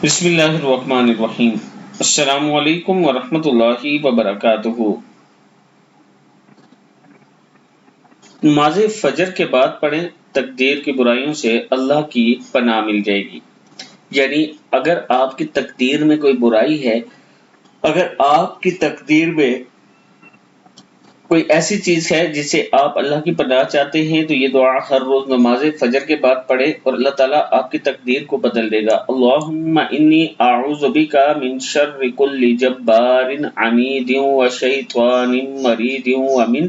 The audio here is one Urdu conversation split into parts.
بسم اللہ الرحمن الرحیم۔ السلام علیکم ورحمۃ اللہ وبرکاتہ۔ نماز فجر کے بعد پڑھیں، تقدیر کی برائیوں سے اللہ کی پناہ مل جائے گی۔ یعنی اگر آپ کی تقدیر میں کوئی برائی ہے، اگر آپ کی تقدیر میں کوئی ایسی چیز ہے جس سے آپ اللہ کی پناہ چاہتے ہیں تو یہ دعا ہر روز نماز فجر کے بعد پڑھیں اور اللہ تعالیٰ آپ کی تقدیر کو بدل دے گا۔ اللہم انی اعوذ بک من شر کل جبار عنید وشیطان مرید ومن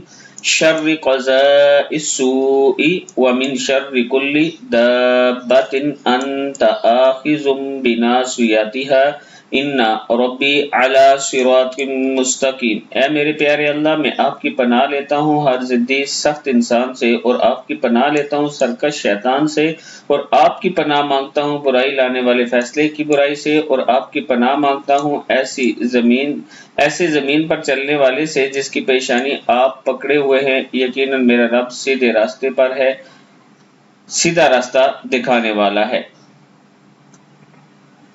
شر قضاء السوء ومن شر کل دابۃ انت آخذ بناصیتها ان ربی علی صراط مستقیم۔ اے میرے پیارے اللہ، میں آپ کی پناہ لیتا ہوں ہر ضدی سخت انسان سے، اور آپ کی پناہ لیتا ہوں سرکش شیطان سے، اور آپ کی پناہ مانگتا ہوں برائی لانے والے فیصلے کی برائی سے، اور آپ کی پناہ مانگتا ہوں ایسے زمین پر چلنے والے سے جس کی پیشانی آپ پکڑے ہوئے ہیں۔ یقیناً میرا رب سیدھے راستے پر ہے، سیدھا راستہ دکھانے والا ہے۔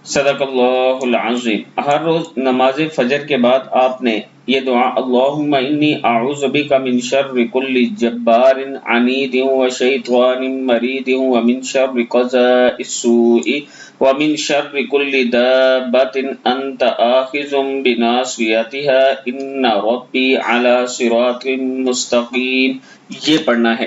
صدق اللہ العظیم۔ ہر روز نماز فجر کے بعد آپ نے یہ دعا اللہم انی اعوذ بک من شر کل جبار عنید وشیطان مرید ومن شر قضاء السوء ومن شر کل دابۃ انت آخذ بناصیتها ان ربی علی صراط مستقیم، یہ پڑھنا ہے۔